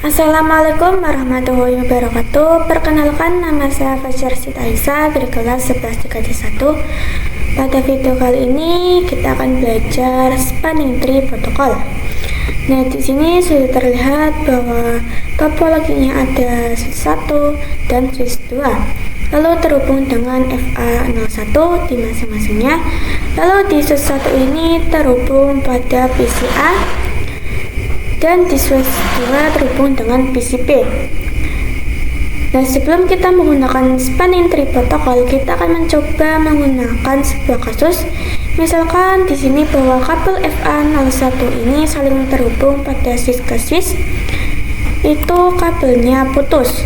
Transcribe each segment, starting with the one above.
Assalamualaikum warahmatullahi wabarakatuh. Perkenalkan, nama saya Fajar Sita Aisyah dari kelas 11 1. Pada video kali ini kita akan belajar spanning tree protokol. Nah, di sini sudah terlihat bahwa topologinya ada switch 1 dan switch 2. Lalu terhubung dengan FA01 di masing-masingnya. Lalu di switch 1 ini terhubung pada PCA dan di switch 2 terhubung dengan PCB. Nah, sebelum kita menggunakan spanning tree protokol, kita akan mencoba menggunakan sebuah kasus. Misalkan di sini bahwa kabel FA01 ini saling terhubung pada switch ke switch, itu kabelnya putus.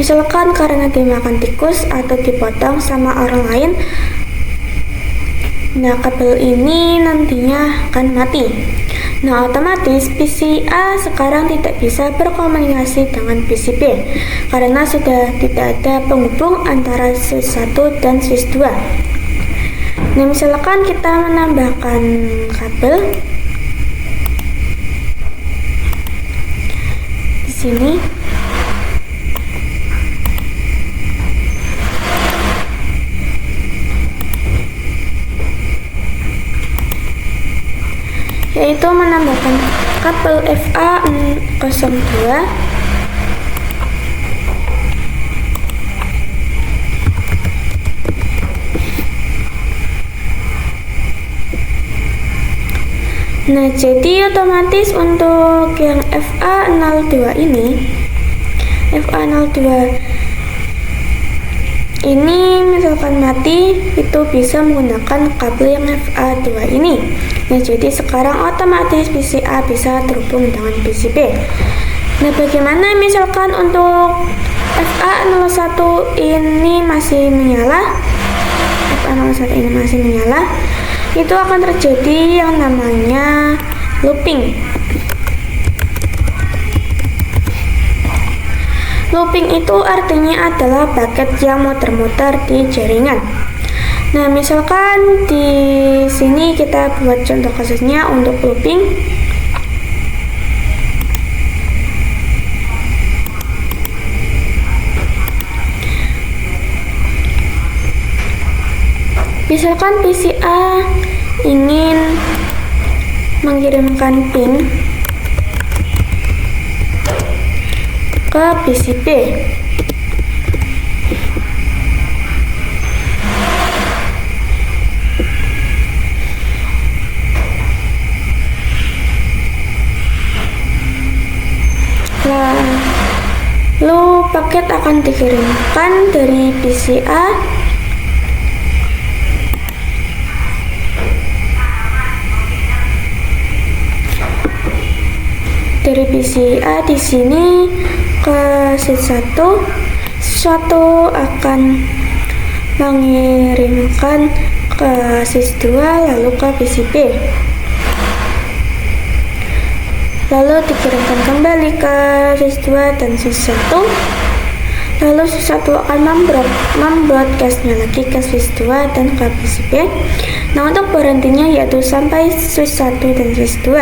Misalkan karena dimakan tikus atau dipotong sama orang lain, nah kabel ini nantinya akan mati. Nah, otomatis PCA sekarang tidak bisa berkomunikasi dengan PCB karena sudah tidak ada penghubung antara switch 1 dan switch 2. Nah, misalkan kita menambahkan kabel di sini. Yaitu menambahkan kabel FA02 nah, jadi otomatis untuk yang FA02 ini misalkan mati, itu bisa menggunakan kabel yang FA2 ini. Nah, jadi sekarang otomatis PCA bisa terhubung dengan PCB. Nah, bagaimana misalkan untuk FA01 ini masih menyala? Itu akan terjadi yang namanya looping. Looping itu artinya adalah paket yang muter-muter di jaringan. Nah, misalkan di sini kita buat contoh kasusnya untuk looping. Misalkan PCA ingin mengirimkan pin ke PCB. Lalu paket akan dikirimkan dari PCA di sini ke switch 1 akan mengirimkan ke switch 2 lalu ke PCB, lalu dikirimkan kembali ke switch 2 dan switch 1, lalu switch 1 akan membroadcastnya lagi ke switch 2 dan ke PCB. Nah, untuk berhentinya yaitu sampai switch 1 dan switch 2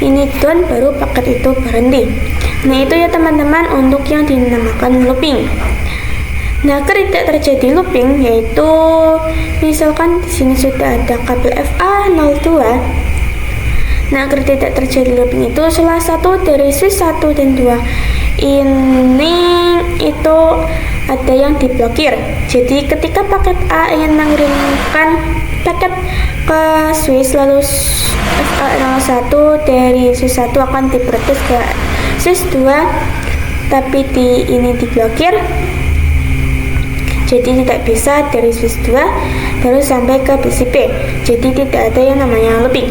ini down, baru paket itu berhenti. Nah, itu ya teman-teman untuk yang dinamakan looping. Nah, ketika terjadi looping yaitu misalkan di sini sudah ada kabel FA02. Nah, agar tidak terjadi looping itu salah satu dari switch 1 dan 2 ini itu ada yang diblokir. Jadi ketika paket A ingin mengirimkan paket ke switch, lalu FA01 dari switch 1 akan diprotes ke switch 2, tapi ini diblokir. Jadi tidak bisa dari switch 2 baru sampai ke PCB. Jadi tidak ada yang namanya looping.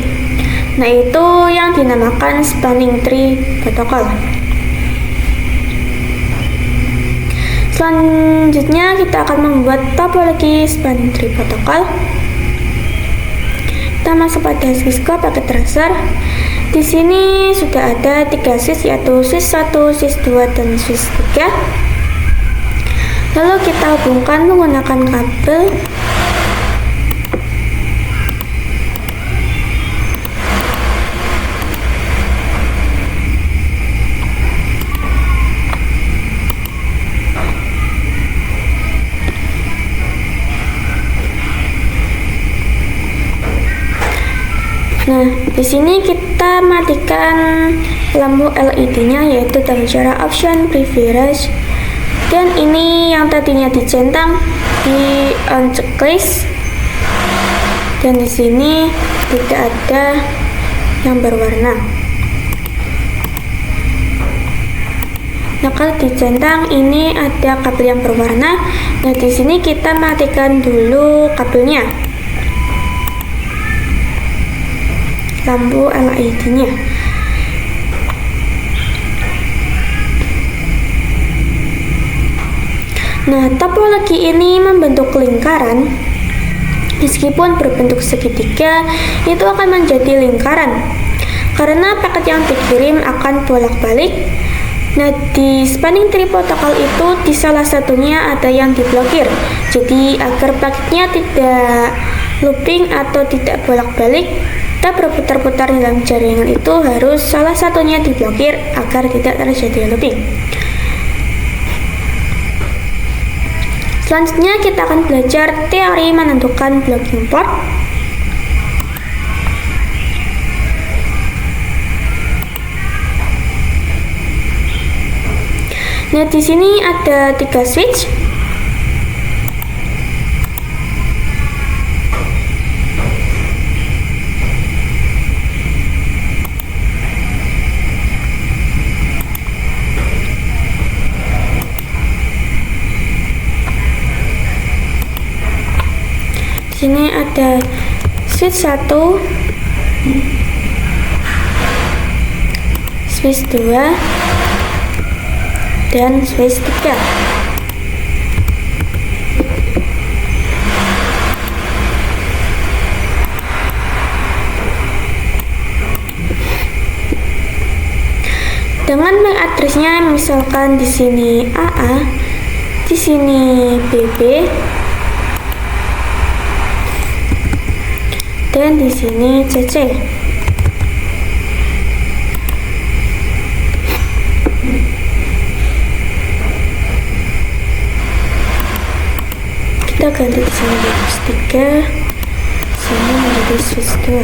Nah, itu yang dinamakan spanning tree protokol. Selanjutnya kita akan membuat topologi spanning tree protokol. Kita masuk pada switch ke paket tracer. Di sini sudah ada 3 switch, yaitu switch 1, switch 2, dan switch 3. Lalu kita hubungkan menggunakan kabel di sini kita matikan lampu LED-nya, yaitu dengan cara option preference. Dan ini yang tadinya dicentang di on checklist. Dan di sini tidak ada yang berwarna. Nah, kalau dicentang ini ada kabel yang berwarna. Nah, di sini kita matikan dulu kabelnya, lampu LED-nya. Nah, topologi ini membentuk lingkaran. Meskipun berbentuk segitiga, itu akan menjadi lingkaran karena paket yang dikirim akan bolak-balik. Nah, di spanning tree protokol itu di salah satunya ada yang diblokir. Jadi agar paketnya tidak looping atau tidak bolak-balik, kita berputar-putar dalam jaringan itu harus salah satunya diblokir agar tidak terjadi looping. Selanjutnya kita akan belajar teori menentukan blocking port. Nah, di sini ada 3 switch. Di sini ada switch 1, switch 2, dan switch 3. Dengan MAC address-nya misalkan di sini AA, di sini BB, dan di sini CC. Kita ganti di sini switch 3, sini menjadi switch 2.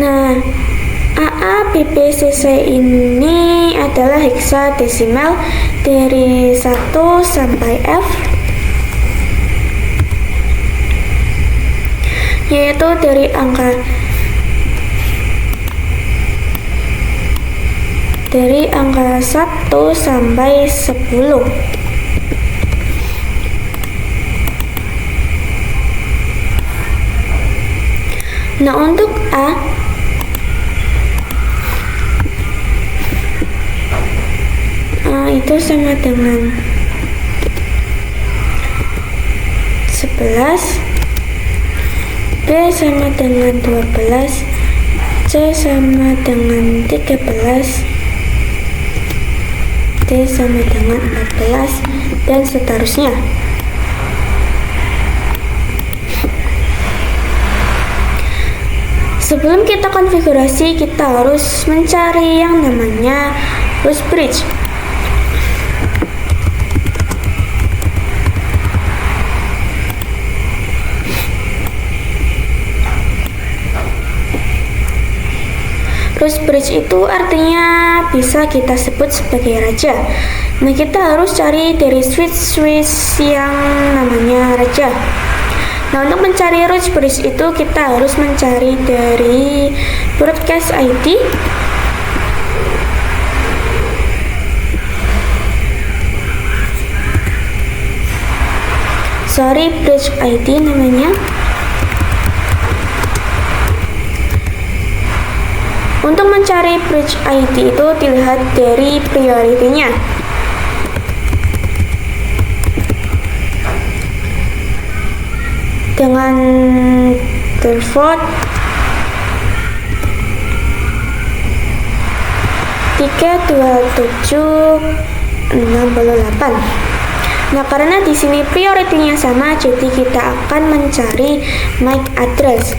Nah, AA, BB, CC ini adalah hexadesimal dari 1 sampai F, yaitu dari angka 1 sampai 10. Nah, untuk A, itu sama dengan 11, B sama dengan 12, C sama dengan 13, D sama dengan 14, dan seterusnya. Sebelum kita konfigurasi, kita harus mencari yang namanya loose bridge. Loose bridge itu artinya bisa kita sebut sebagai raja. Nah, kita harus cari dari switch yang namanya raja. Nah, untuk mencari loose bridge itu kita harus mencari dari broadcast ID, bridge ID namanya. Untuk mencari bridge ID itu dilihat dari priority-nya. Dengan default 32768. Nah, karena di sini priority-nya sama, jadi kita akan mencari MAC address.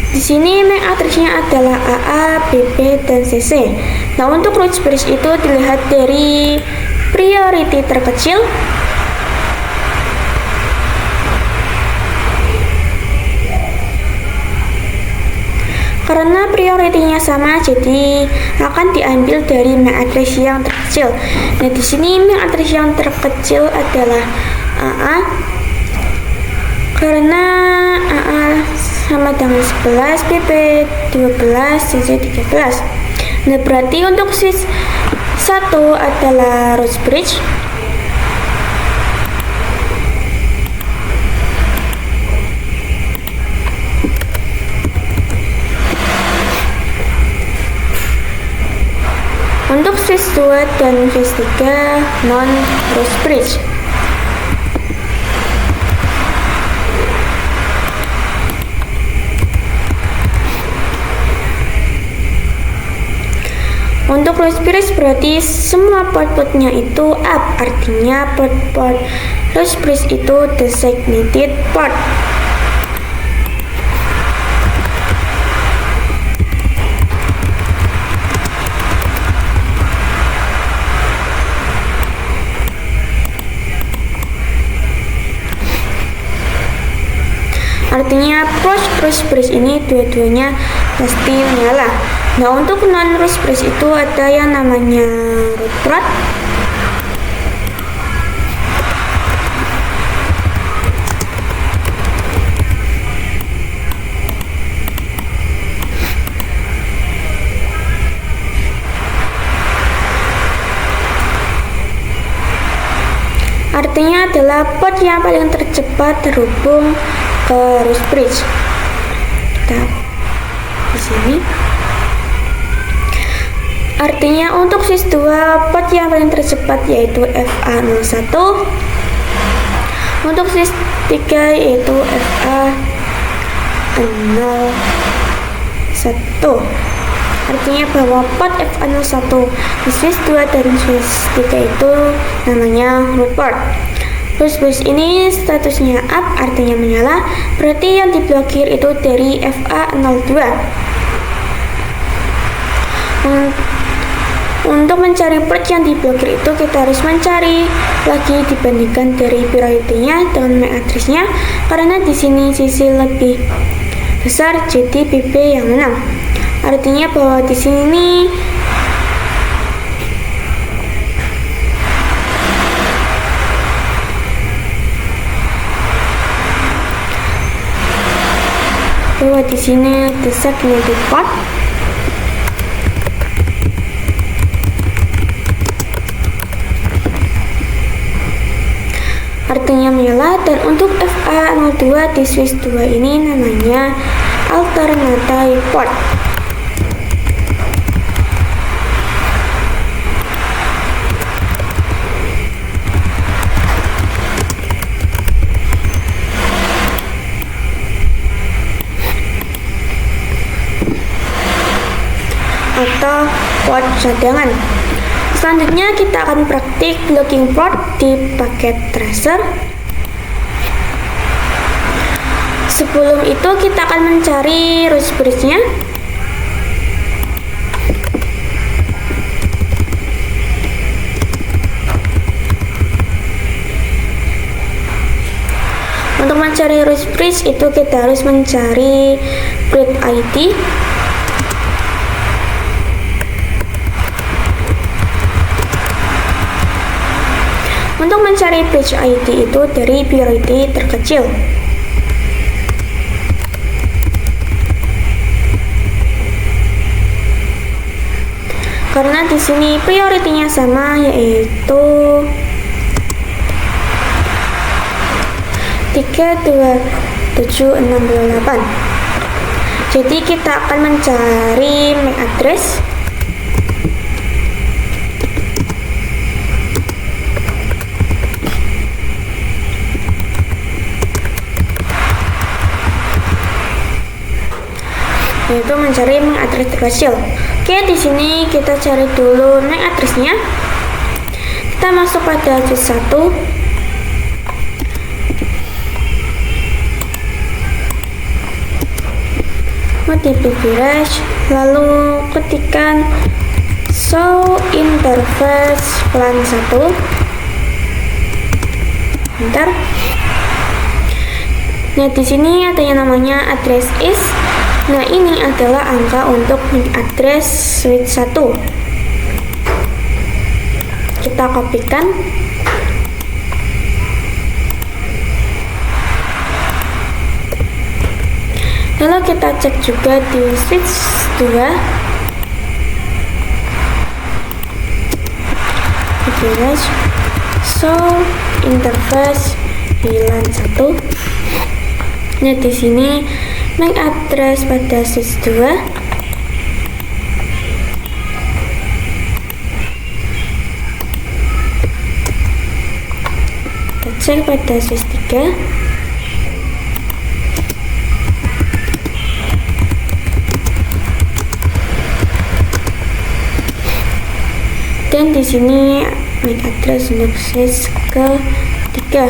Di sini MAC address-nya adalah AA, BB, dan CC. Nah, untuk root bridge itu dilihat dari priority terkecil karena prioritinya sama, jadi akan diambil dari MAC address yang terkecil. Nah, di sini MAC address yang terkecil adalah AA karena AA sama dengan 11, BB 12, CC 13. Nah, berarti untuk switch 1 adalah root bridge. Untuk switch 2 dan switch 3 non root bridge. Untuk root bridge berarti semua port-portnya itu up, artinya port-port root bridge itu designated port. Artinya port root bridge ini dua-duanya pasti menyala. Nah, untuk non root bridge itu ada yang namanya root port, artinya adalah port yang paling tercepat terhubung ke root bridge. Kita di sini. Artinya untuk switch 2 port yang paling tercepat yaitu FA01. Untuk switch 3 yaitu FA01. Artinya bahwa port FA01 di switch 2 dan switch 3 itu namanya root port. Root bridge ini statusnya up, artinya menyala, berarti yang diblokir itu dari FA02. Untuk mencari port yang diblokir itu kita harus mencari lagi dibandingkan dari priority-nya dengan MAC address-nya, karena di sini sisi lebih besar jadi BB yang menang. Artinya bahwa di sini designated port. Artinya menyala, dan untuk FA02 di switch 2 ini namanya alternate port. Atau port cadangan. Selanjutnya kita akan praktik blocking port di paket tracer. Sebelum itu kita akan mencari root bridge-nya. Untuk mencari root bridge itu kita harus mencari bridge ID. Untuk mencari bridge ID itu dari priority terkecil. Karena di sini prioritinya sama, yaitu 32768. Jadi kita akan mencari MAC address. Yaitu mencari MAC address terkecil. Oke, di sini kita cari dulu MAC address-nya. Kita masuk pada switch 1. multiplication, lalu ketikkan show interface plan 1, enter. Nah, di sini ada yang namanya address is. Nah, ini adalah angka untuk MAC address switch 1. Kita kopikan. Lalu kita cek juga di switch 2. So interface VLAN 1. Nah, di sini MAC address pada switch 2. Kita cek pada switch 3. Dan di sini MAC address untuk switch ke-3.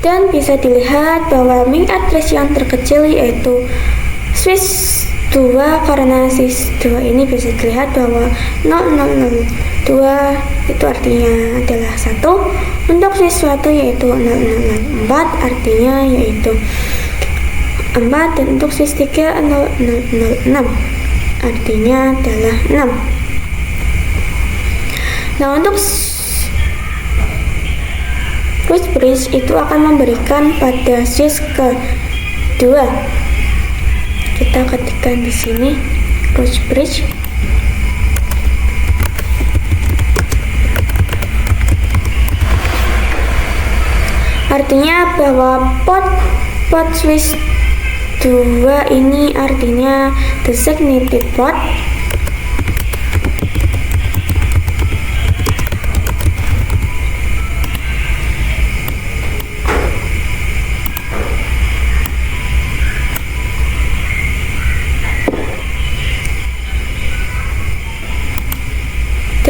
Dan bisa dilihat bahwa MAC address yang terkecil yaitu switch 2, karena switch 2 ini bisa dilihat bahwa 0002 itu artinya adalah 1. Untuk switch 1 yaitu 0004 artinya yaitu 4, dan untuk switch 3 0006 artinya adalah 6. Nah, untuk switch bridge itu akan memberikan pada switch ke-2. Kita ketikkan di sini switch bridge. Artinya bahwa port switch 2 ini artinya designated port.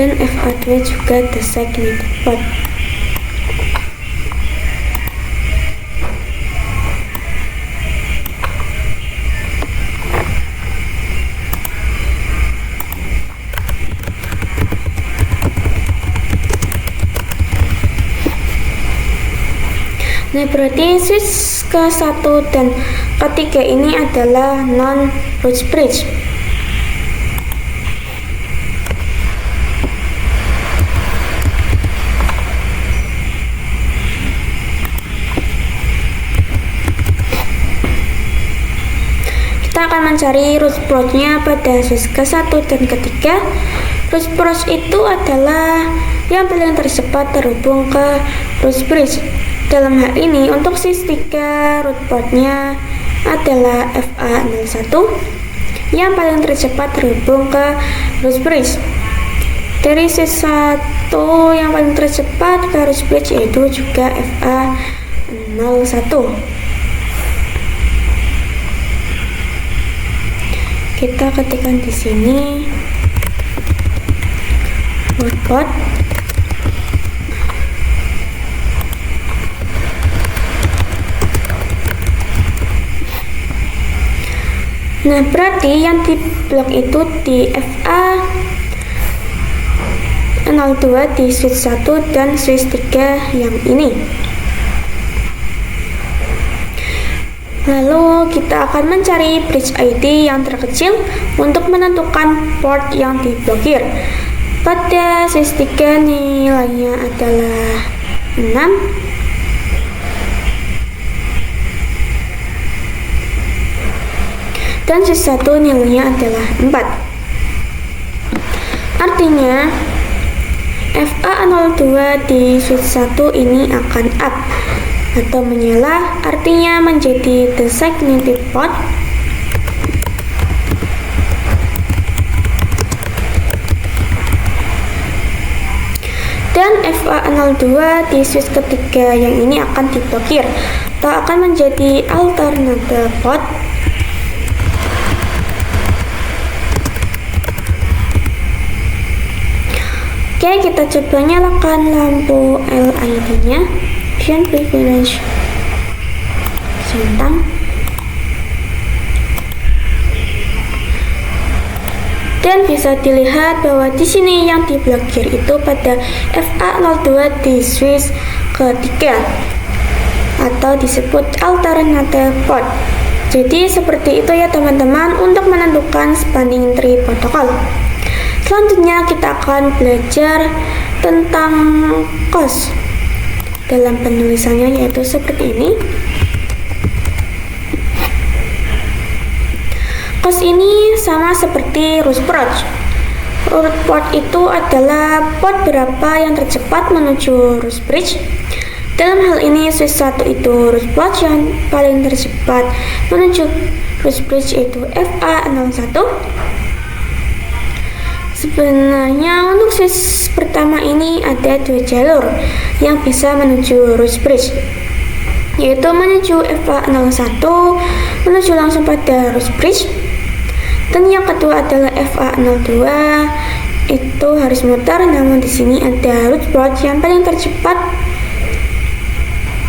Dan FA2 juga designated port. Nah, berarti switch ke-1 dan ke-3 ini adalah non-root bridge. Kita akan mencari root port-nya pada switch ke-1 dan ke-3. Root port itu adalah yang paling tercepat terhubung ke root bridge. Dalam hal ini, untuk switch 3 root port-nya adalah FA01 yang paling tercepat terhubung ke root bridge. Dari switch 1 yang paling tercepat ke root bridge yaitu juga FA01. Kita ketikkan di sini root port. Nah, berarti yang di blok itu di FA02 di switch 1 dan switch 3 yang ini. Lalu kita akan mencari bridge ID yang terkecil untuk menentukan port yang diblokir. Pada switch 3 nilainya adalah 6. Dan switch 1 nilainya adalah 4. Artinya FA02 di switch 1 ini akan up atau menyala, artinya menjadi designated port. Dan FA02 di switch ketiga yang ini akan diblokir. atau akan menjadi alternatif pot. Oke, kita coba nyalakan lampu LED-nya. Vision privilege centang. Dan bisa dilihat bahwa di sini yang diblokir itu pada FA02 di switch ketiga atau disebut alternative port. Jadi seperti itu ya teman-teman untuk menentukan spanning tree protokol. Selanjutnya kita akan belajar tentang COS. Dalam penulisannya yaitu seperti ini. COS ini sama seperti root port. Root port itu adalah port berapa yang tercepat menuju root bridge. Dalam hal ini switch 1 itu root port yang paling tercepat menuju root bridge yaitu FA01. Sebenarnya untuk switch pertama ini ada dua jalur yang bisa menuju root bridge, yaitu menuju FA01 menuju langsung pada root bridge, dan yang kedua adalah FA02 itu harus mutar. Namun di sini ada root port yang paling tercepat.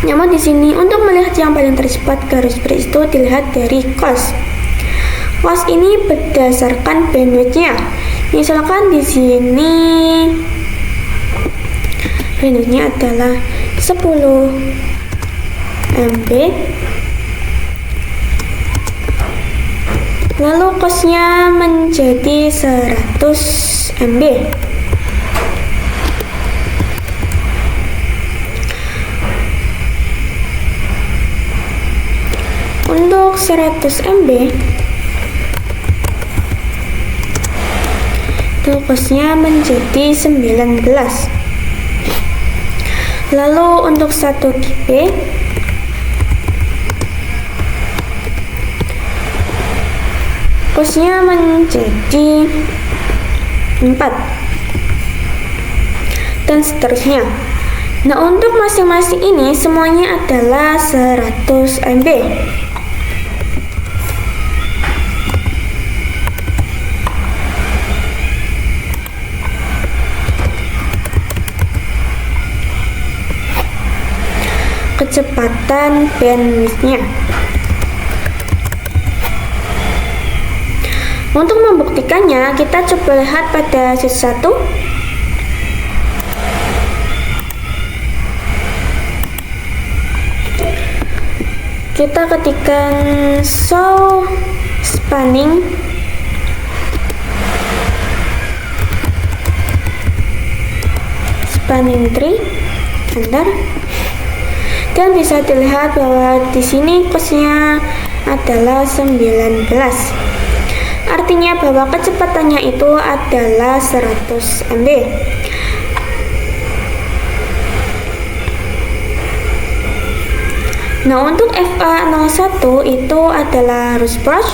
Namun di sini untuk melihat yang paling tercepat ke root bridge itu dilihat dari COS. COS ini berdasarkan bandwidth-nya. Misalkan di sini bandwidth-nya adalah 10 MB, lalu COS-nya menjadi 100 MB. Untuk 100 MB itu COS-nya menjadi 19. Lalu untuk 1 GB COS-nya menjadi 4 dan seterusnya. Nah, untuk masing-masing ini semuanya adalah 100 MB. Kecepatan bandwidth-nya. Untuk membuktikannya, kita coba lihat pada switch 1. Kita ketikkan show spanning tree, enter. Dan bisa dilihat bahwa di sini COS-nya adalah 19. Artinya bahwa kecepatannya itu adalah 100 MB. Nah, untuk FA01 itu adalah root port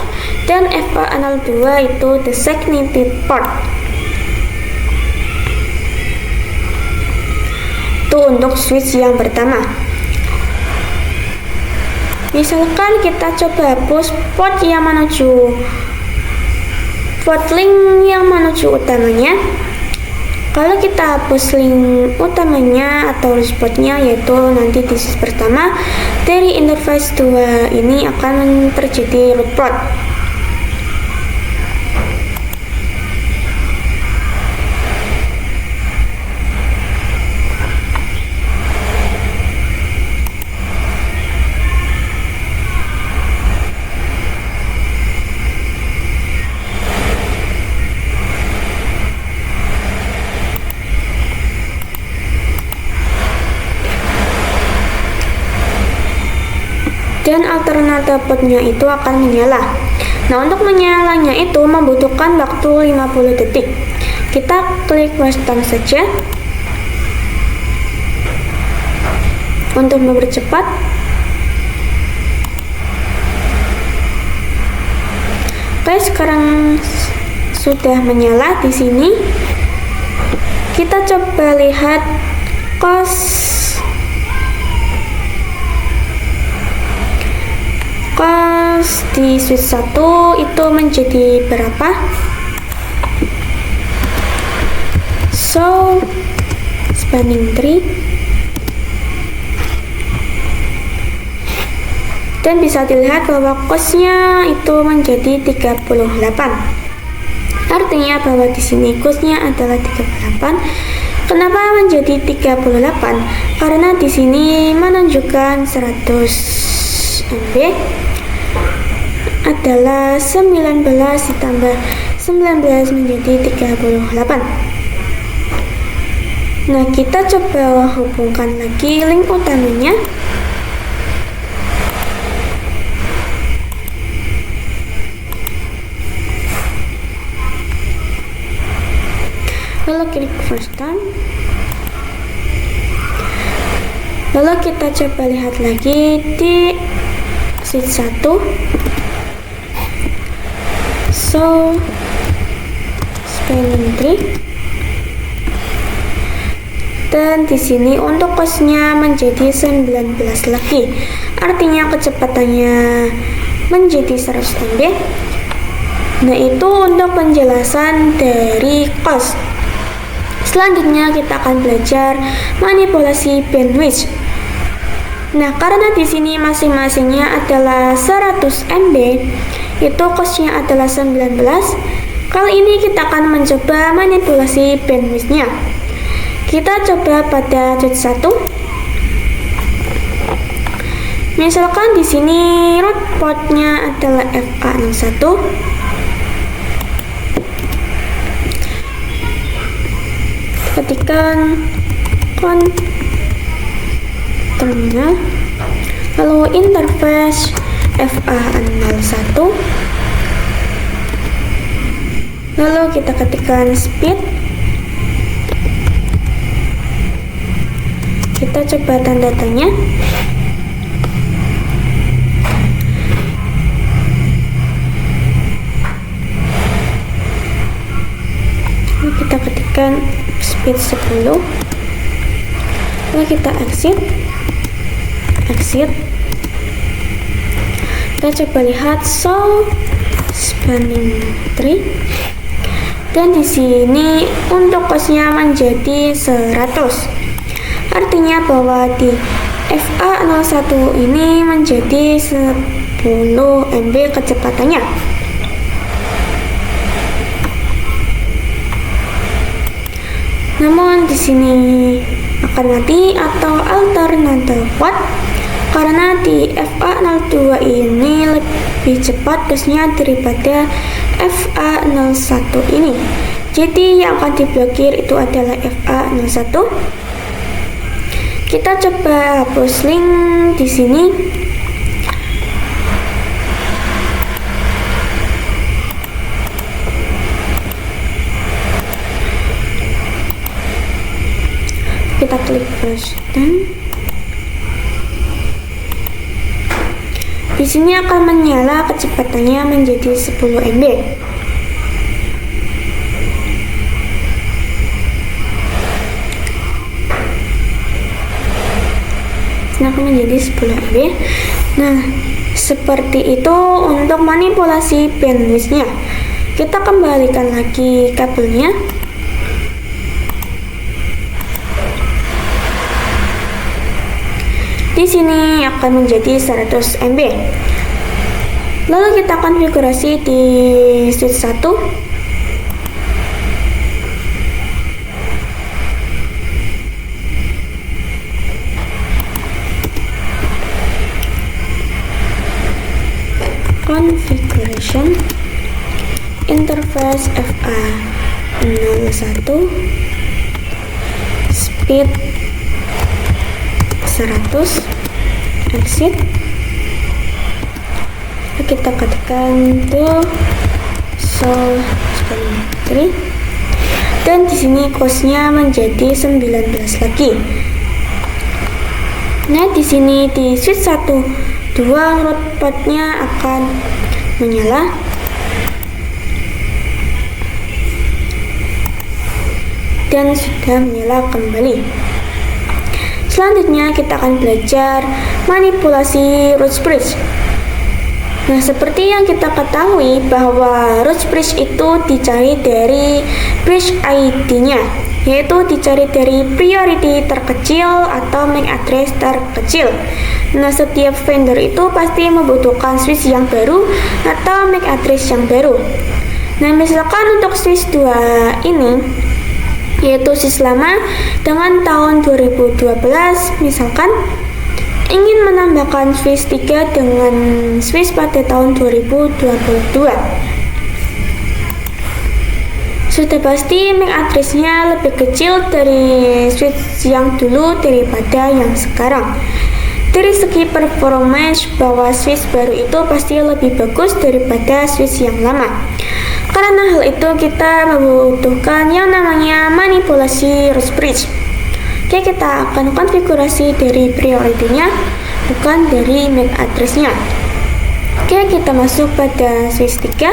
dan FA02 itu designated port. Itu untuk switch yang pertama. Misalkan kita coba hapus port yang menuju port link yang menuju utamanya. Kalau kita hapus link utamanya atau root portnya, yaitu nanti di switch pertama dari interface 2 ini akan terjadi root port. Dan alternatif portnya itu akan menyala. Nah, untuk menyalanya itu membutuhkan waktu 50 detik. Kita klik restart saja untuk mempercepat. Oke, sekarang sudah menyala di sini. Kita coba lihat COS di switch 1 itu menjadi berapa? So, spanning tree. Dan bisa dilihat bahwa cosnya itu menjadi 38. Artinya bahwa di sini cosnya adalah 38. Kenapa menjadi 38? Karena di sini menunjukkan 100 MB adalah 19 ditambah 19 menjadi 38. Nah, kita coba hubungkan lagi link utamanya. Lalu klik first time. Lalu kita coba lihat lagi di switch 1. So, spanning tree. Dan di sini untuk cosnya menjadi 19 lagi. Artinya kecepatannya menjadi 100 MB. Nah, itu untuk penjelasan dari cos. Selanjutnya kita akan belajar manipulasi bandwidth. Nah, karena di sini masing-masingnya adalah 100 MB, itu cosnya adalah 19. Kali ini kita akan mencoba manipulasi bandwidthnya. Kita coba pada switch 1. Misalkan di sini root portnya adalah FA01. Ketikkan terminal, lalu interface FA01, lalu kita ketikkan speed. Kita coba tanda tanya. Lalu kita ketikkan speed 10. Lalu kita exit. Kita coba lihat so spanning tree. Dan di sini untuk cosnya menjadi 100. Artinya bahwa di FA01 ini menjadi 10 MB kecepatannya. Namun di sini akan mati atau alternator port karena di FA02 ini lebih cepat cosnya daripada FA01 ini. Jadi yang akan diblokir itu adalah FA01. Kita coba hapus link di sini. Kita klik first time. Di sini akan menyala, kecepatannya menjadi 10 MB. Akan menjadi 10 MB. Nah, seperti itu untuk manipulasi bandwidthnya. Kita kembalikan lagi kabelnya. Di sini akan menjadi 100 MB. Lalu kita konfigurasi di switch 1. Configuration interface FA01, speed 100, exit. Kita ketikkan to solve spanning tree. Dan di sini cosnya menjadi 19 lagi. Nah, di sini di switch 1 dua root portnya akan menyala. Dan sudah menyala kembali. Selanjutnya kita akan belajar manipulasi root bridge. Nah, seperti yang kita ketahui bahwa root bridge itu dicari dari bridge ID-nya, yaitu dicari dari priority terkecil atau MAC address terkecil. Nah, setiap vendor itu pasti membutuhkan switch yang baru atau MAC address yang baru. Nah, misalkan untuk switch 2 ini, yaitu switch lama dengan tahun 2012, misalkan ingin menambahkan switch 3 dengan switch pada tahun 2022. Sudah pasti MAC address-nya lebih kecil dari switch yang dulu daripada yang sekarang. Dari segi performance, bahwa switch baru itu pasti lebih bagus daripada switch yang lama. Karena hal itu kita membutuhkan yang namanya manipulasi root bridge. Oke, kita akan konfigurasi dari priority-nya, bukan dari MAC address-nya. Oke, kita masuk pada switch 3.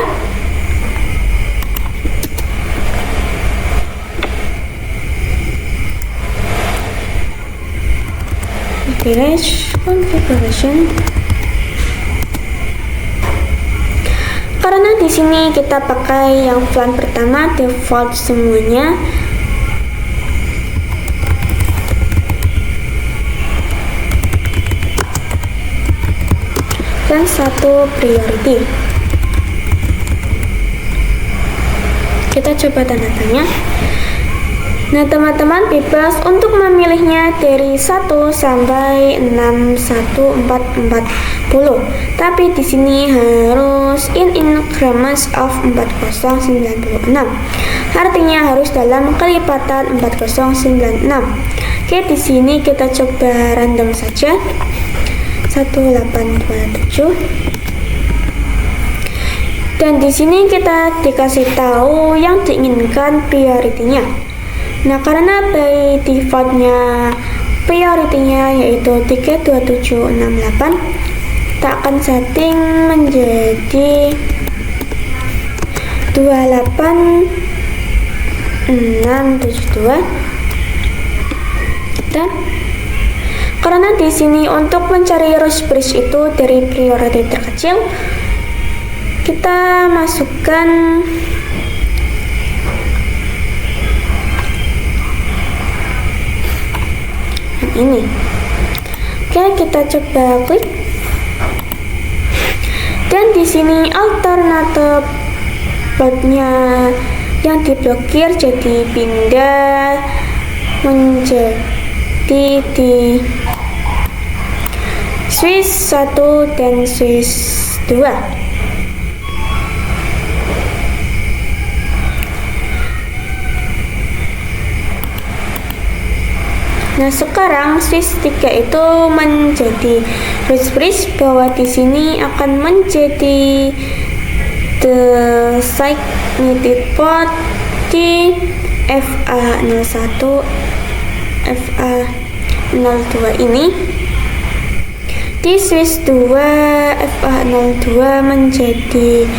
Flash configuration. Karena di sini kita pakai yang plan pertama default semuanya. Dan 1 priority. Kita coba tanda tanya. Nah, teman-teman bebas untuk memilihnya dari 1 sampai 6140. Tapi di sini harus in increments of 4096. Artinya harus dalam kelipatan 4096. Oke, di sini kita coba random saja. 1827. Dan di sini kita dikasih tahu yang diinginkan priority-nya. Nah, karena by default-nya priority-nya yaitu 32768, kita akan setting menjadi 28672. Dan karena di sini untuk mencari root bridge itu dari priority terkecil, kita masukkan yang ini. Oke, kita coba klik. Dan di sini alternatif portnya yang diblokir jadi pindah menjadi di switch 1 dan switch 2. Nah, sekarang switch 3 itu menjadi root bridge, bahwa di sini akan menjadi the designated port di FA01 FA02 ini. Di switch 2 FA02 menjadi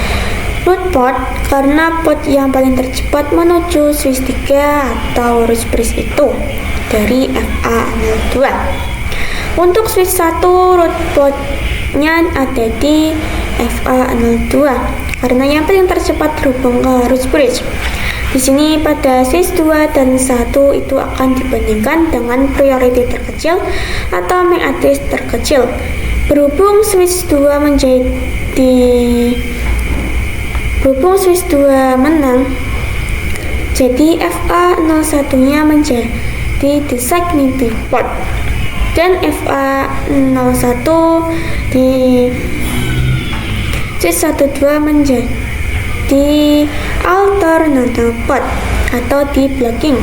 root port karena port yang paling tercepat menuju switch 3 atau root bridge itu dari FA02. Untuk switch 1 root portnya ada di FA02 karena yang paling tercepat terhubung ke root bridge. Di sini pada switch 2 dan 1 itu akan dibandingkan dengan priority terkecil atau MAC address terkecil. Berhubung switch 2 menang, jadi FA01-nya menjadi designated port dan FA01 di switch 12 menjadi alternative port atau di blocking.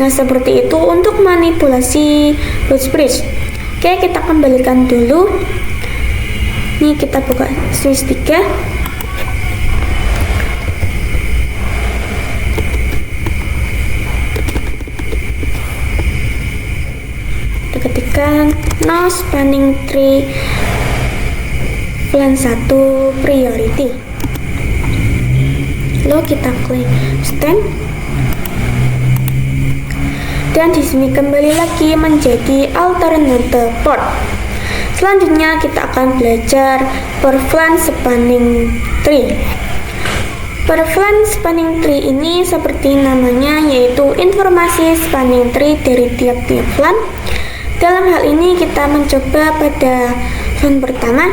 Nah, seperti itu untuk manipulasi root bridge. Oke, kita kembalikan dulu. Nih, kita buka switch 3. Kita ketikkan no spanning tree plan 1 priority. Lalu kita klik stand. Dan di sini kembali lagi menjadi alternative port. Selanjutnya kita akan belajar preference spanning tree. Preference spanning tree ini seperti namanya, yaitu informasi spanning tree dari tiap-tiap VLAN. Dalam hal ini kita mencoba pada VLAN pertama.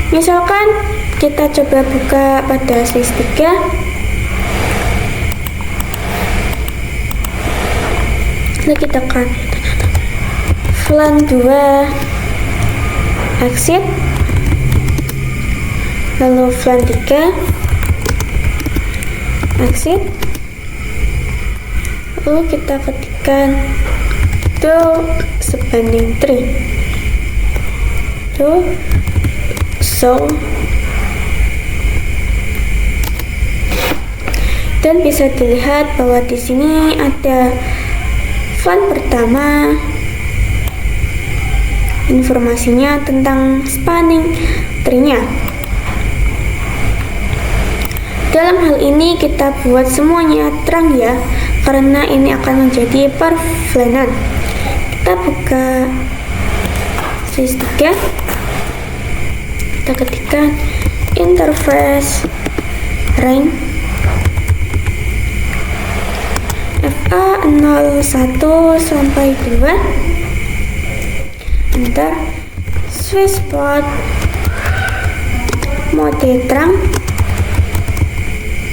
Misalkan kita coba buka pada switch 3. Lalu kita akan VLAN 2 exit, lalu VLAN 3 exit, lalu kita ketikkan do spanning tree, dan bisa dilihat bahwa di sini ada VLAN pertama, informasinya tentang spanning tree-nya. Dalam hal ini kita buat semuanya terang ya, karena ini akan menjadi perflanan. Kita buka switch 3, kita ketikkan interface range FA01 sampai 2, enter, switch port mode terang,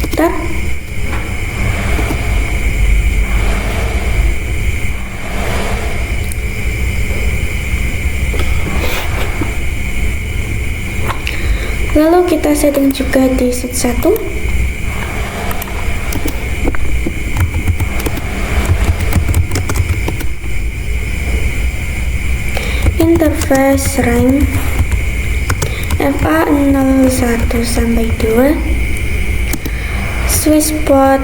enter, lalu kita setting juga di switch 1. Interface range FA01 sampai 2, switch port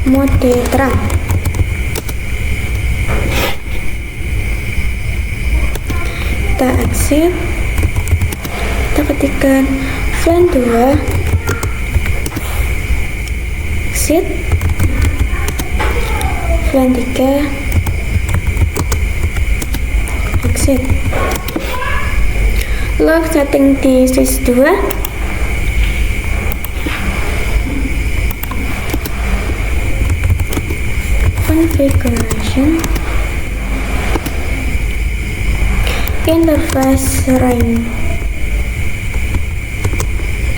mode terang. Kita exit, kita ketikkan VLAN 2 exit, VLAN 3 exit, lalu setting di switch 2, configuration, interface range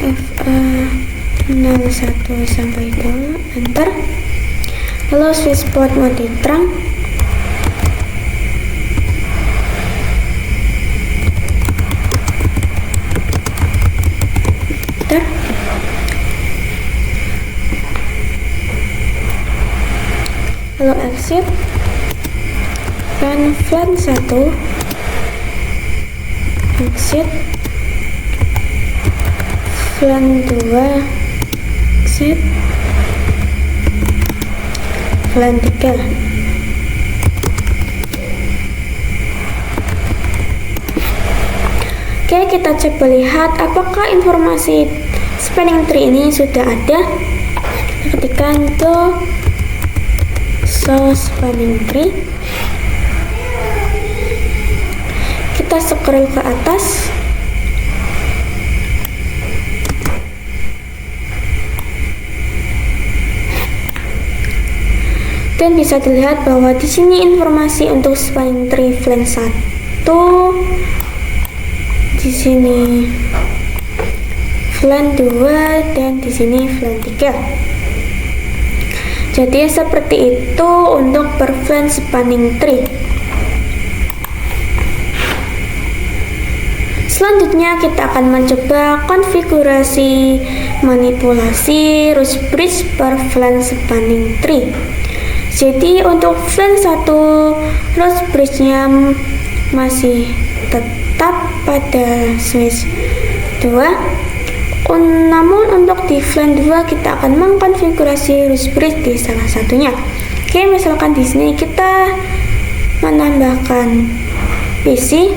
FA01 sampai 2, enter, lalu switch port mode terang, enter, lalu exit, dan VLAN 1 exit, VLAN 2 exit, VLAN 3. Oke, kita coba lihat apakah informasi spanning tree ini sudah ada. Ketikkan do show spanning tree, kita scroll ke atas, dan bisa dilihat bahwa di sini informasi untuk spanning tree VLAN 1, di sini VLAN 2, dan di sini VLAN 3. Jadi seperti itu untuk per VLAN spanning tree. Selanjutnya kita akan mencoba konfigurasi manipulasi Root Bridge per VLAN spanning tree. Jadi untuk VLAN 1 Root Bridge-nya masih tetap pada switch 2. Namun untuk di VLAN 2 kita akan mengkonfigurasi Root Bridge di salah satunya. Oke, misalkan di sini kita menambahkan PC.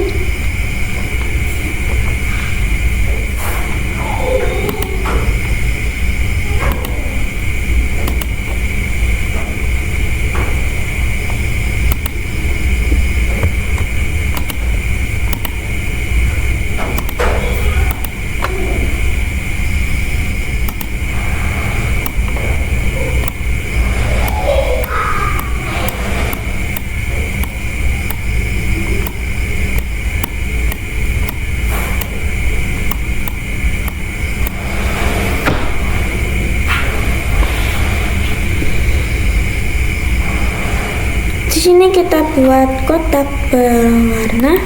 sini kita buat kotak berwarna.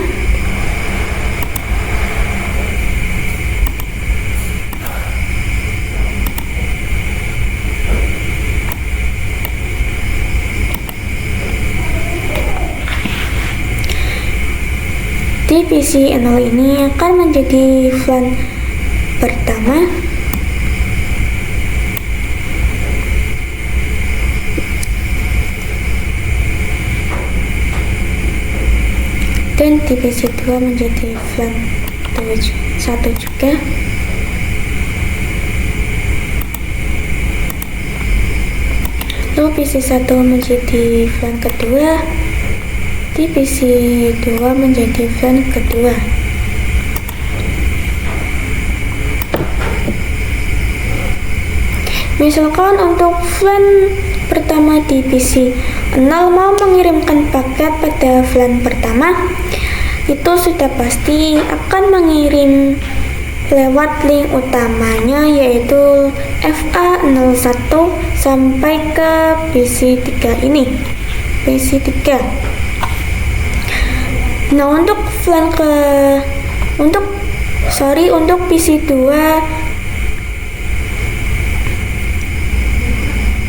Divisi 0 ini akan menjadi flank pertama. Dan divisi 2 menjadi flank 1 juga. Lalu divisi 1 menjadi flank kedua. Divisi 2 menjadi flank kedua. Misalkan untuk flank pertama divisi 0 mau mengirimkan paket pada flank pertama, itu sudah pasti akan mengirim lewat link utamanya, yaitu FA01 sampai ke PC3 ini. PC3. Nah, untuk PC2,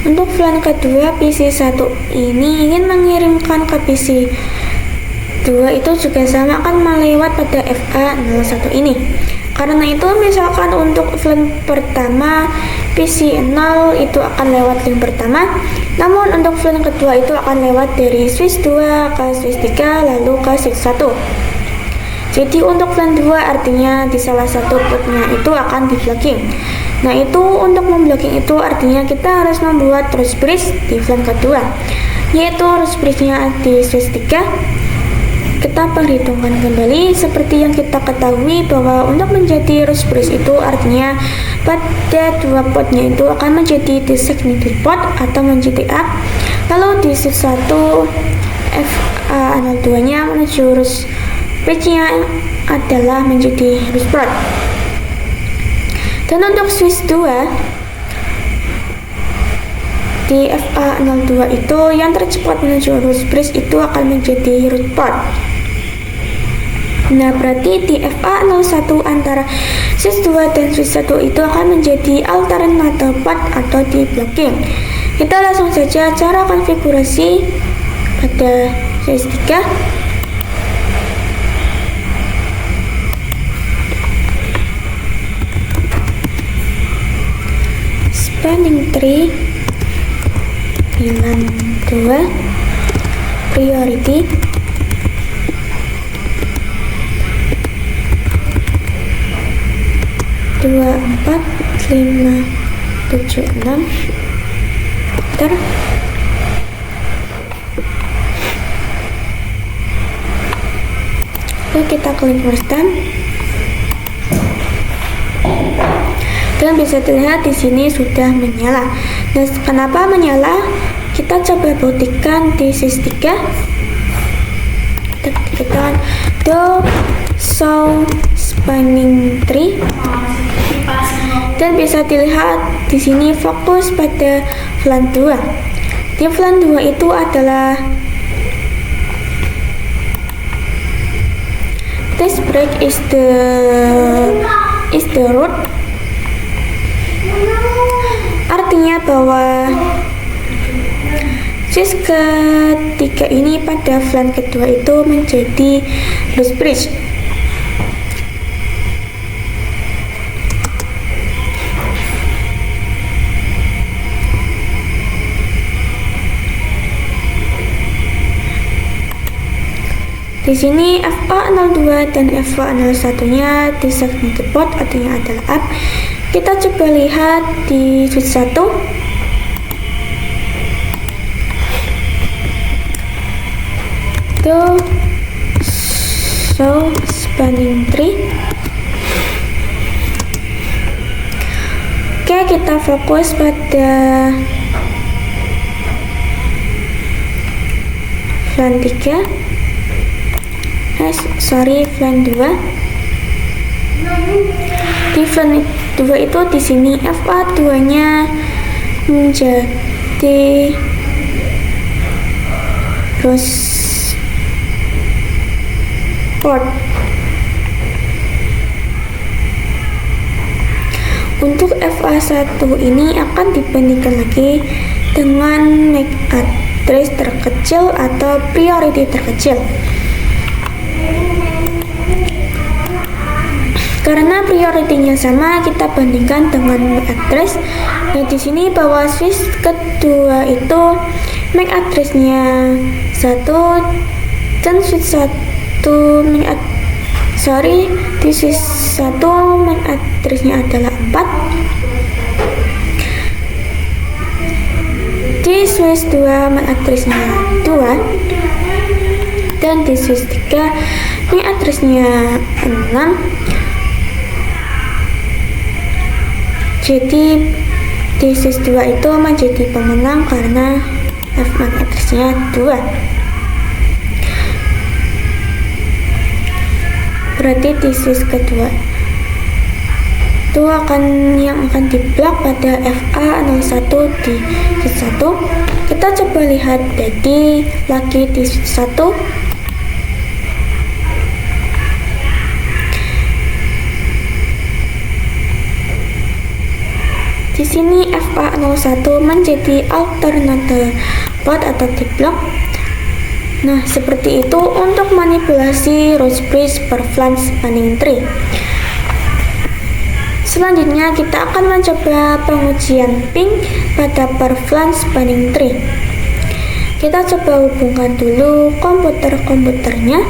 untuk flank kedua PC1 ini ingin mengirimkan ke PC2 itu juga sama akan melewat pada FA01 ini. Karena itu misalkan untuk flank pertama PC0 itu akan lewat link pertama, namun untuk flank kedua itu akan lewat dari switch 2 ke switch 3 lalu ke switch 1. Jadi untuk flank 2 artinya di salah satu portnya itu akan di blocking. Nah, itu untuk memblocking itu artinya kita harus membuat root bridge di flank kedua, yaitu root bridge-nya di switch 3. Kita perhitungkan kembali seperti yang kita ketahui bahwa untuk menjadi root bridge itu artinya pada dua portnya itu akan menjadi designated port atau menjadi up. Lalu di switch 1 FA02 nya menuju root bridge-nya adalah menjadi root port. Dan untuk switch 2 di FA02 itu yang tercepat menuju root bridge itu akan menjadi root port. Nah, berarti di FA01 antara switch 2 dan switch 1 itu akan menjadi alternative port atau di blocking. Kita langsung saja cara konfigurasi pada switch 3. Spanning tree bilang 2 priority 2, 4, 5, 7, 6 Enter. Lalu kita klik restart. Dan bisa dilihat di sini sudah menyala. Dan kenapa menyala? Kita coba buktikan di switch 3. Kita ketikkan do show spanning tree. Dan bisa dilihat di sini fokus pada flank 2. Di flank 2 itu adalah this break is the root. Artinya bahwa switch ketiga ini pada flank kedua itu menjadi root bridge. Di sini FA02 dan FA01-nya designated port artinya adalah up. Kita coba lihat di switch 1. Show spanning tree. Oke, kita fokus pada flank 3. Flank 2. Di flank 2 itu di sini FA2-nya menjadi port. Untuk FA1 ini akan dibandingkan lagi dengan MAC address terkecil atau priority terkecil. Karena prioritinya sama, kita bandingkan dengan MAC address. Nah, di sini bahwa switch kedua itu MAC address-nya 1 dan switch 1 di switch 1 MAC address-nya adalah 4. Di switch 2 MAC address-nya 2 dan di switch 3 MAC address-nya 6. Jadi di switch 2 itu menjadi pemenang karena MAC address-nya 2. Berarti di switch kedua itu yang akan diblok pada FA01 di switch 1. Kita coba lihat jadi lagi di switch 1. Di sini FA01 menjadi alternate port atau diblok. Nah, seperti itu untuk manipulasi Roach Bridge per flange spanning tree. Selanjutnya kita akan mencoba pengujian ping pada per flange spanning tree. Kita coba hubungkan dulu komputernya.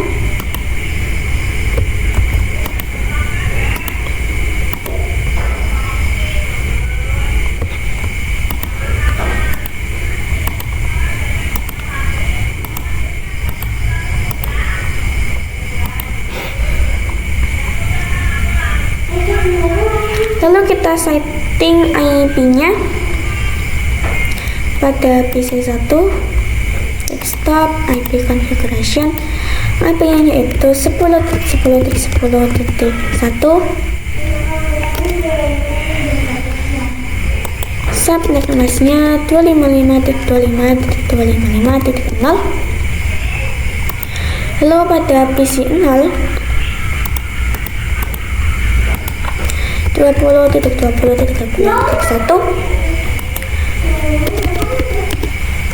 Lalu kita setting IP-nya pada PC1, desktop, IP configuration, IP-nya yaitu 10.10.10.1, subnet mask-nya 255.255.255.0. Lalu pada PC0 20.20.20.1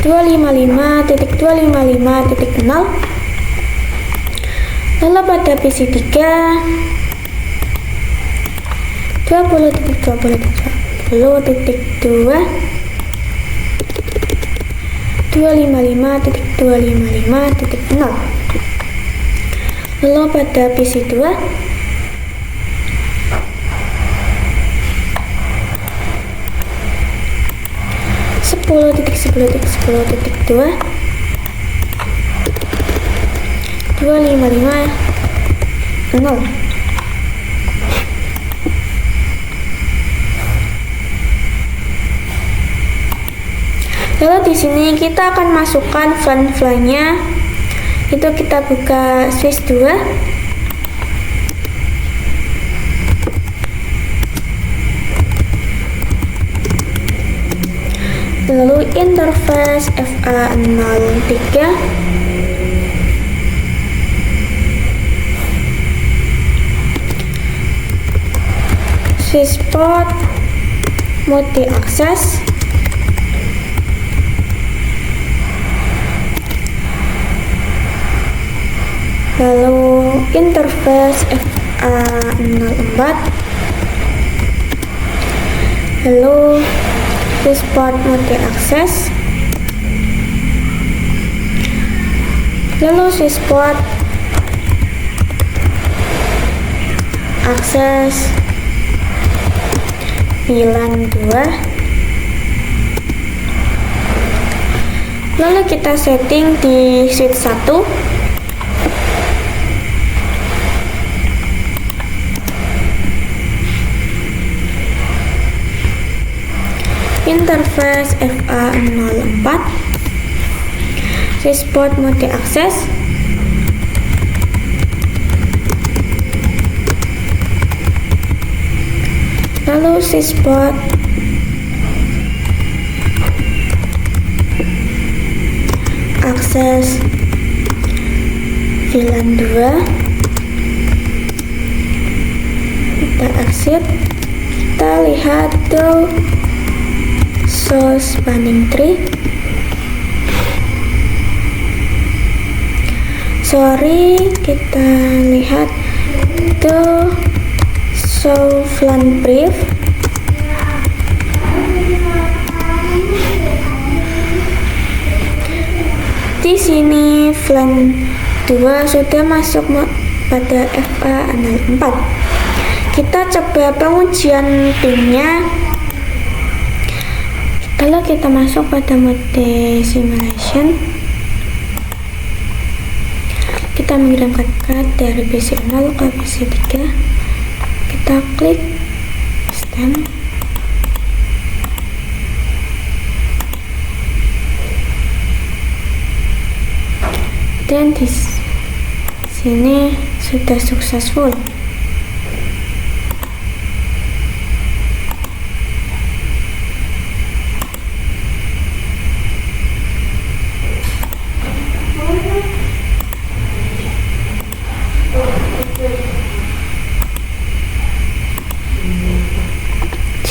255.255.0. Lalu pada PC3 20.20.20.2 255.255.0. Lalu pada PC2 10.10.10.2 255.0. Lalu di sini kita akan masukkan flan-flannya. Itu kita buka switch 2. Lalu interface FA03, switch port multi access, lalu interface FA04, lalu switch port multi access, lalu switch port akses VLAN 2. Lalu kita setting di switch 1. Interface FA04, switch port multi access, lalu switch port akses VLAN 2, kita exit, kita lihat do show spanning tree. Kita lihat do show VLAN brief. Di sini VLAN 2 sudah masuk pada FA04. Kita coba pengujian pin-nya. Lalu kita masuk pada mode simulation. Kita mengirimkan card dari PC 0 ke PC 3. Kita klik stem. Dan di sini sudah successful.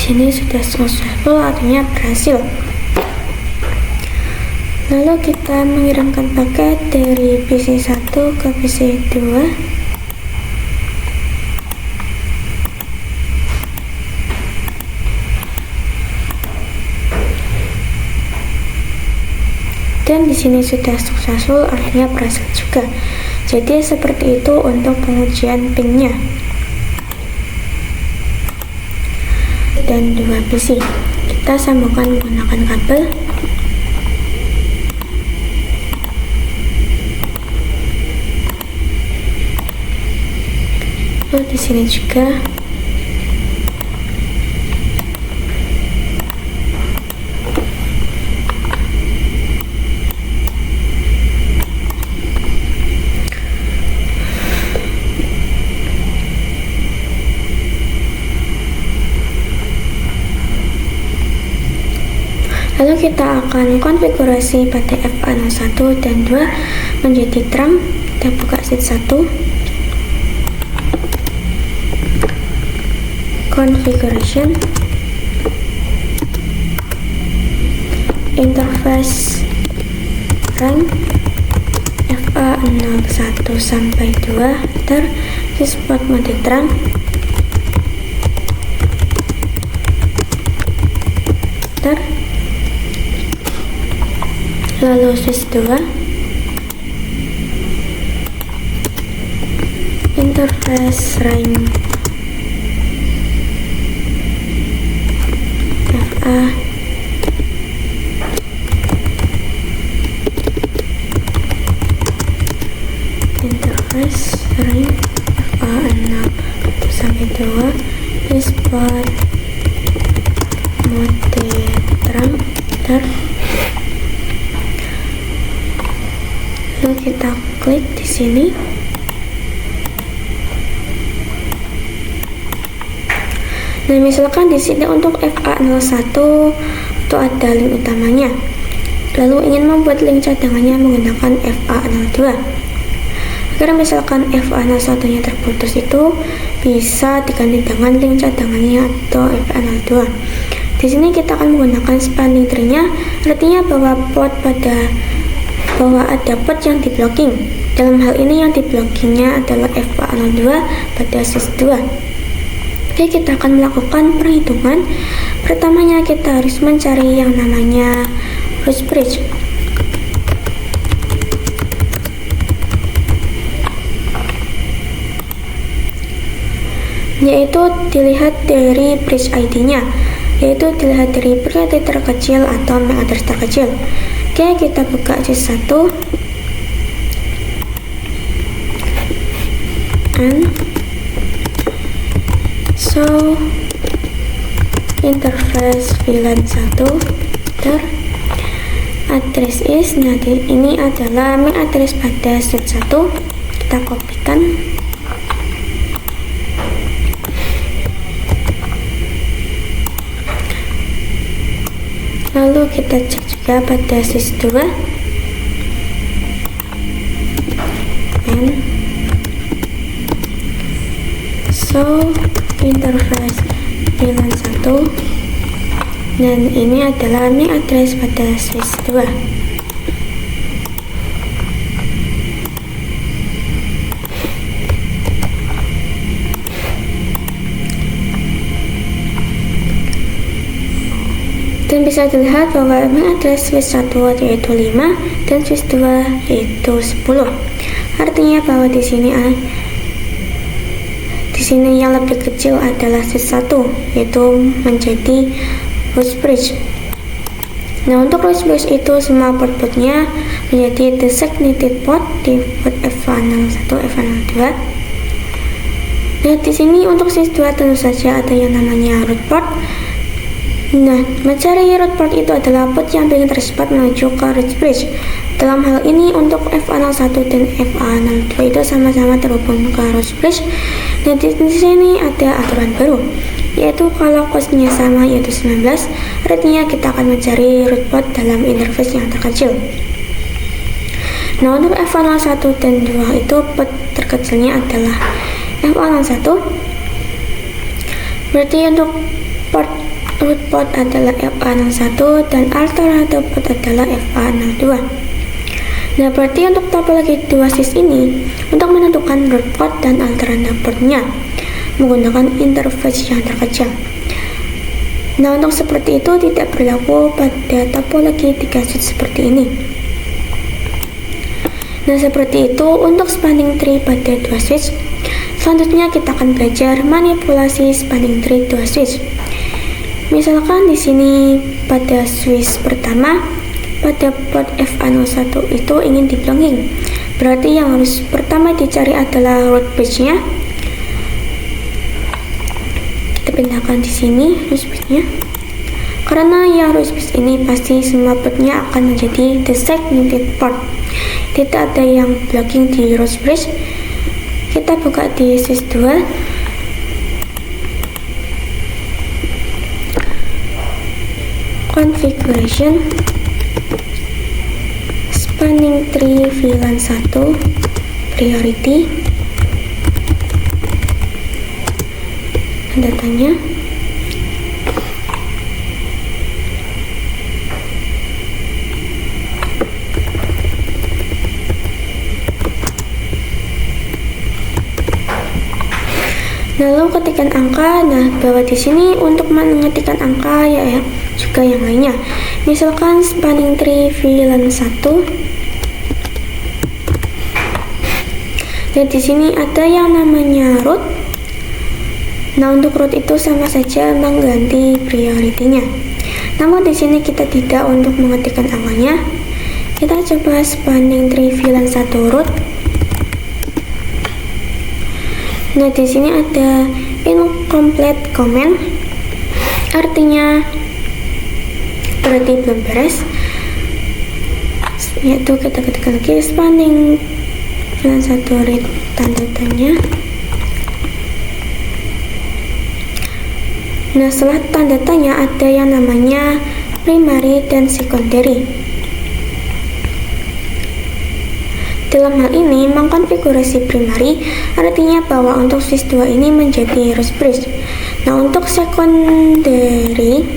Sini sudah successful, artinya berhasil. Lalu kita mengirimkan paket dari PC 1 ke PC 2. Dan di sini sudah successful, artinya berhasil juga. Jadi seperti itu untuk pengujian pin-nya. Dan 2 PC kita sambungkan menggunakan kabel. Lalu di sini juga lalu kita akan konfigurasi pada FA01 dan 2 menjadi terang. Kita buka sheet 1, configuration, interface rank FA01 sampai 2, spot mode terang, lalu switch 2, interface rank FA interface rank FA6 sampai 2, spot mode terang, lalu kita klik di sini. Nah, misalkan di sini untuk FA01 itu ada link utamanya. Lalu ingin membuat link cadangannya menggunakan FA02. Agar misalkan FA01-nya terputus, itu bisa diganti dengan link cadangannya atau FA02. Di sini kita akan menggunakan spanning tree-nya, artinya bahwa ada port yang di blocking. Dalam hal ini yang di blockingnya adalah FA02 pada sys 2. Oke, kita akan melakukan perhitungan. Pertamanya kita harus mencari yang namanya root bridge. Yaitu dilihat dari bridge ID-nya, yaitu dilihat dari MAC address terkecil atau MAC address terkecil. Oke, kita buka sys 1 and so interface VLAN 1 address is, nanti ini adalah MAC address pada set 1. Kita kopikan, lalu kita cek juga pada sys 2. and show interface VLAN 1, dan ini adalah MAC address pada switch 2. Dan bisa dilihat bahwa MAC address switch 1 yaitu 5 dan switch 2 yaitu 10. Artinya bahwa di sini yang lebih kecil adalah switch 1, yaitu menjadi root bridge. Nah, untuk root bridge itu semua port-portnya menjadi designated port di port F101, F102. Nah, di sini untuk switch 2 tentu saja ada yang namanya root port. Nah, mencari root port itu adalah port yang paling tercepat menuju ke root bridge. Dalam hal ini untuk FA01 dan FA02 itu sama-sama terhubung ke root bridge. Dan di sini ada aturan baru, yaitu kalau costnya sama yaitu 19, artinya kita akan mencari root port dalam interface yang terkecil. Nah, untuk FA01 dan 2 itu port terkecilnya adalah FA01. Berarti untuk root port adalah FA01 dan alternatif port adalah FA02. Nah, berarti untuk topologi dua switch ini, untuk menentukan root port dan alternatif portnya menggunakan interface yang terkecil. Nah, untuk seperti itu tidak berlaku pada topologi 3 switch seperti ini. Nah, seperti itu untuk spanning tree pada 2 switch. Selanjutnya kita akan belajar manipulasi spanning tree 2 switch. Misalkan di sini pada switch pertama, pada port FA01 itu ingin di blocking. Berarti yang harus pertama dicari adalah root bridge-nya. Kita pindahkan di sini root bridge-nya. Karena yang root bridge ini pasti semua portnya akan menjadi designated port. Tidak ada yang blocking di root bridge. Kita buka di switch 2. Configuration spanning tree VLAN 1 priority, datanya. Lalu ketikkan angka. Nah, bahwa di sini untuk mengetikkan angka ya juga yang lainnya. Misalkan spanning tree VLAN 1. Dan di sini ada yang namanya root. Nah, untuk root itu sama saja mengganti priority-nya. Namun di sini kita tidak untuk mengetikkan angkanya. Kita coba spanning tree VLAN 1 root. Nah, di sini ada incomplete comment, artinya berarti belum beres. Yaitu kita ketikkan lagi spanning VLAN 1 read tanda tanya. Nah, setelah tanda tanya ada yang namanya primary dan secondary. Dalam hal ini, mengkonfigurasi primary artinya bahwa untuk switch 2 ini menjadi root bridge. Nah, untuk secondary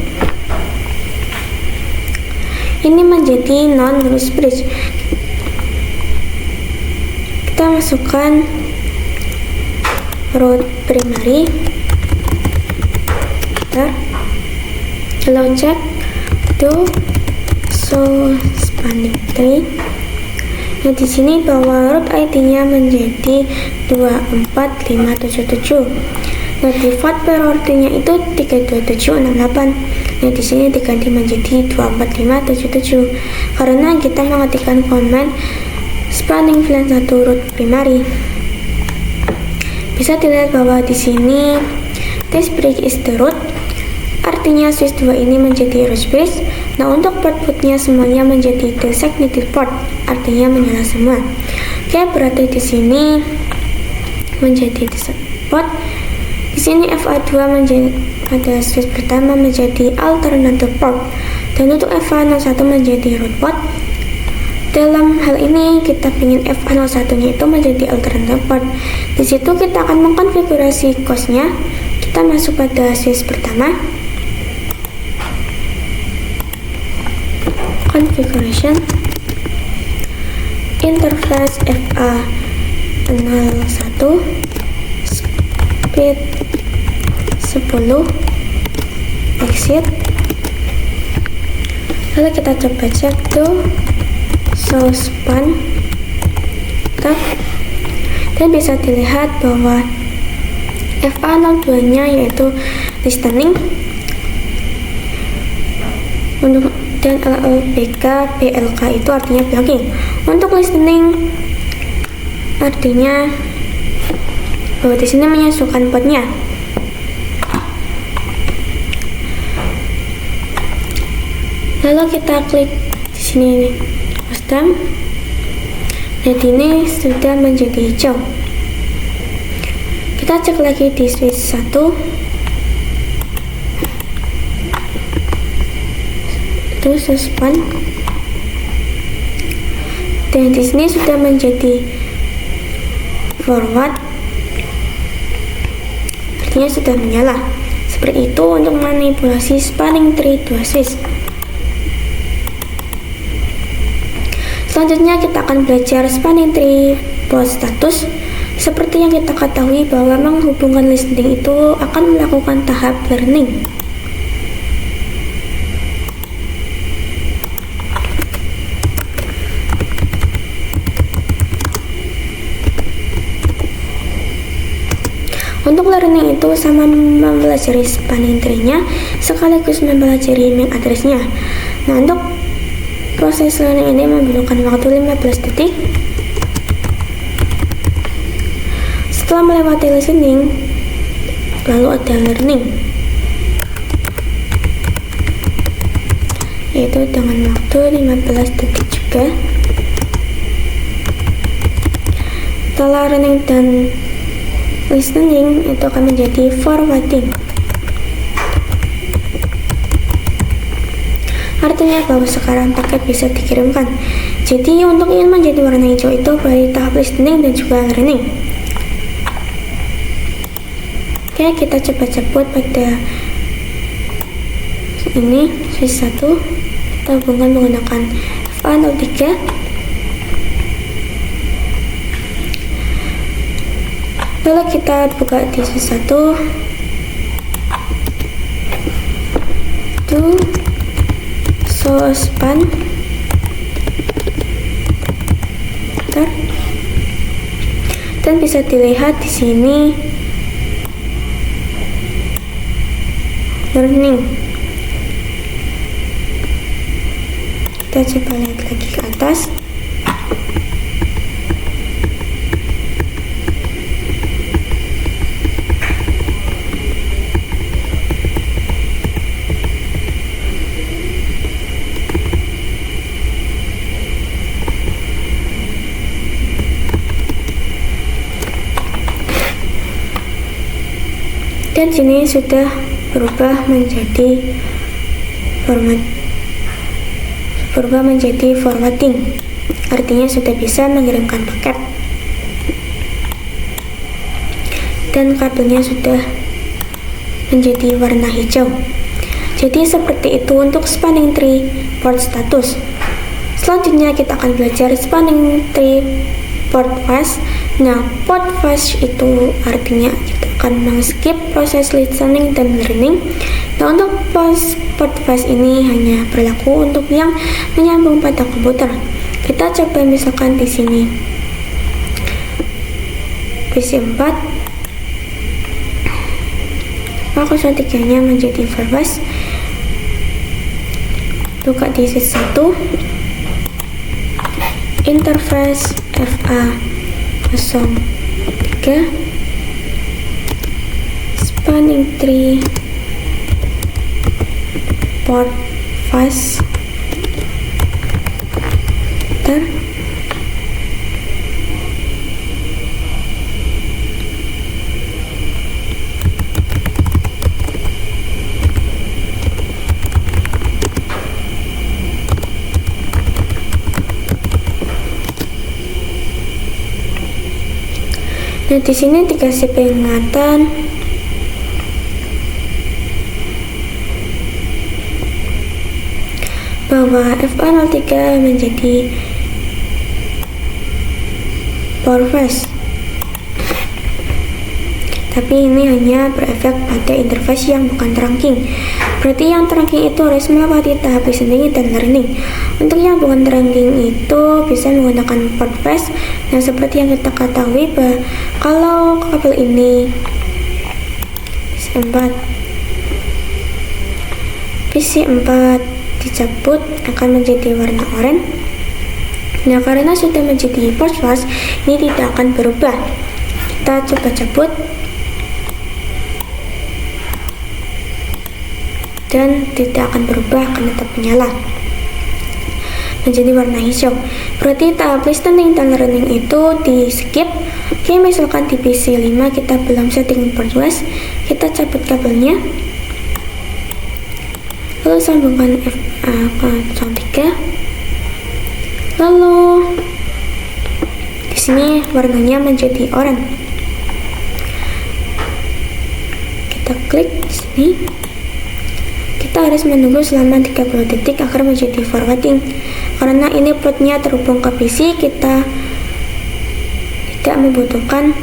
ini menjadi non-root bridge. Kita masukkan root primary. Lalu cek to show spanning tree. Nah, di sini bahwa root ID-nya menjadi 24577. Nah, default priority-nya itu 32768. Nah, di sini diganti menjadi 24577 karena kita mengetikkan command spanning VLAN 1 root primary. Bisa dilihat bahwa di sini this bridge is the root. Artinya switch 2 ini menjadi root bridge. Nah, untuk port-portnya semuanya menjadi designated port, artinya menyala semua. Oke, berarti di sini menjadi designated port. Di sini FA2 menjadi pada switch pertama menjadi alternative port, dan untuk FA01 menjadi root port. Dalam hal ini kita ingin FA01 nya itu menjadi alternative port. Di situ kita akan mengkonfigurasi COS-nya. Kita masuk pada switch pertama, configuration, interface FA01, speed 10, exit. Lalu kita coba cek tuh show span, dan bisa dilihat bahwa FA02 nya yaitu listening untuk, dan LLBK PLK itu artinya blocking. Untuk listening artinya bahwa di sini menyesuaikan portnya. Lalu kita klik di sini custom, dan ini sudah menjadi hijau. Kita cek lagi di switch 1, itu suspend, dan di sini sudah menjadi forward, artinya sudah menyala. Seperti itu untuk manipulasi spanning tree 2 switch. Selanjutnya kita akan belajar spanning tree port status. Seperti yang kita ketahui bahwa menghubungkan listening itu akan melakukan tahap learning. Untuk learning itu sama mempelajari spanning tree-nya sekaligus mempelajari MAC address-nya. Nah, untuk proses learning ini membutuhkan waktu 15 detik. Setelah melewati listening, lalu ada learning, yaitu dengan waktu 15 detik juga. Setelah learning dan listening, itu akan menjadi forwarding. Artinya bahwa sekarang paket bisa dikirimkan. Jadi untuk ingin menjadi warna hijau itu dari tahap listening dan juga learning. Oke, kita coba cabut pada ini switch 1. Kita hubungkan menggunakan FA03. Lalu kita buka di switch 1. Itu show span. Dan bisa dilihat di sini learning. Kita coba lihat lagi ke atas. Dan sini sudah berubah menjadi forwarding, artinya sudah bisa mengirimkan paket, dan kabelnya sudah menjadi warna hijau. Jadi seperti itu untuk spanning tree port status. Selanjutnya kita akan belajar spanning tree port phase. Nah, port phase itu artinya kita akan men-skip proses listening dan learning. Nah, untuk port phase ini hanya berlaku untuk yang menyambung pada komputer. Kita coba misalkan di sini PC 4, maka 03-nya menjadi forward. Buka di switch 1, interface FA03, spanning tree port phase. Nah, di sini dikasih peringatan bahwa FA03 menjadi power fast. Tapi ini hanya berefek pada interface yang bukan trunking. Berarti yang trunking itu harus melewati tahap listening dan learning. Untuk yang bukan trunking itu bisa menggunakan port fast. Nah, seperti yang kita ketahui bahwa kalau kabel ini PC4 dicabut akan menjadi warna oranye. Nah, karena sudah menjadi port fast, ini tidak akan berubah. Kita coba cabut dan tidak akan berubah, akan tetap menyala menjadi warna hijau. Berarti tahap listening dan learning itu di skip. Oke, misalkan di PC5 kita belum setting port fast, kita cabut kabelnya, lalu sambungkan FA03, lalu di sini warnanya menjadi oranye. Kita klik di sini. Kita harus menunggu selama 30 detik agar menjadi forwarding. Karena ini portnya terhubung ke PC, kita tidak membutuhkan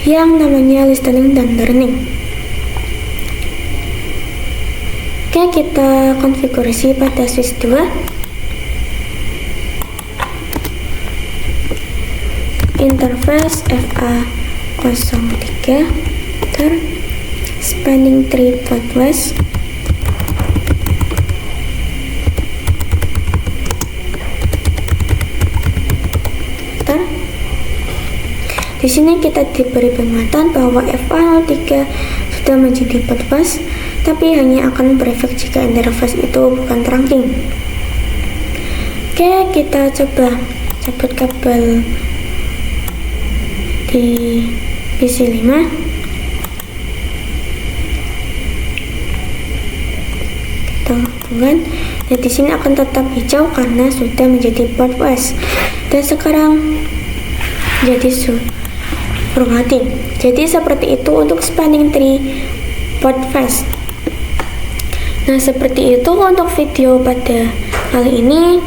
yang namanya listening dan learning. Oke, kita konfigurasi pada switch 2. Interface FA03 spanning tree port fast. Di sini kita diberi peringatan bahwa FA03 sudah menjadi port fast, tapi hanya akan berefek jika interface itu bukan trunking. Oke, kita coba cabut kabel di PC5. Kita hubungkan. Nah, di sini akan tetap hijau karena sudah menjadi port fast. Dan sekarang jadi forwarding. Jadi seperti itu untuk spanning tree port fast. Nah, seperti itu untuk video pada kali ini.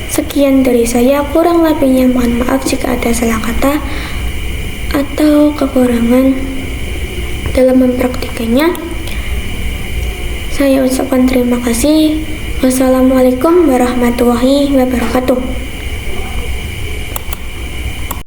Sekian dari saya, kurang lebihnya mohon maaf jika ada salah kata atau kekurangan dalam mempraktikannya. Saya ucapkan terima kasih. Wassalamualaikum warahmatullahi wabarakatuh.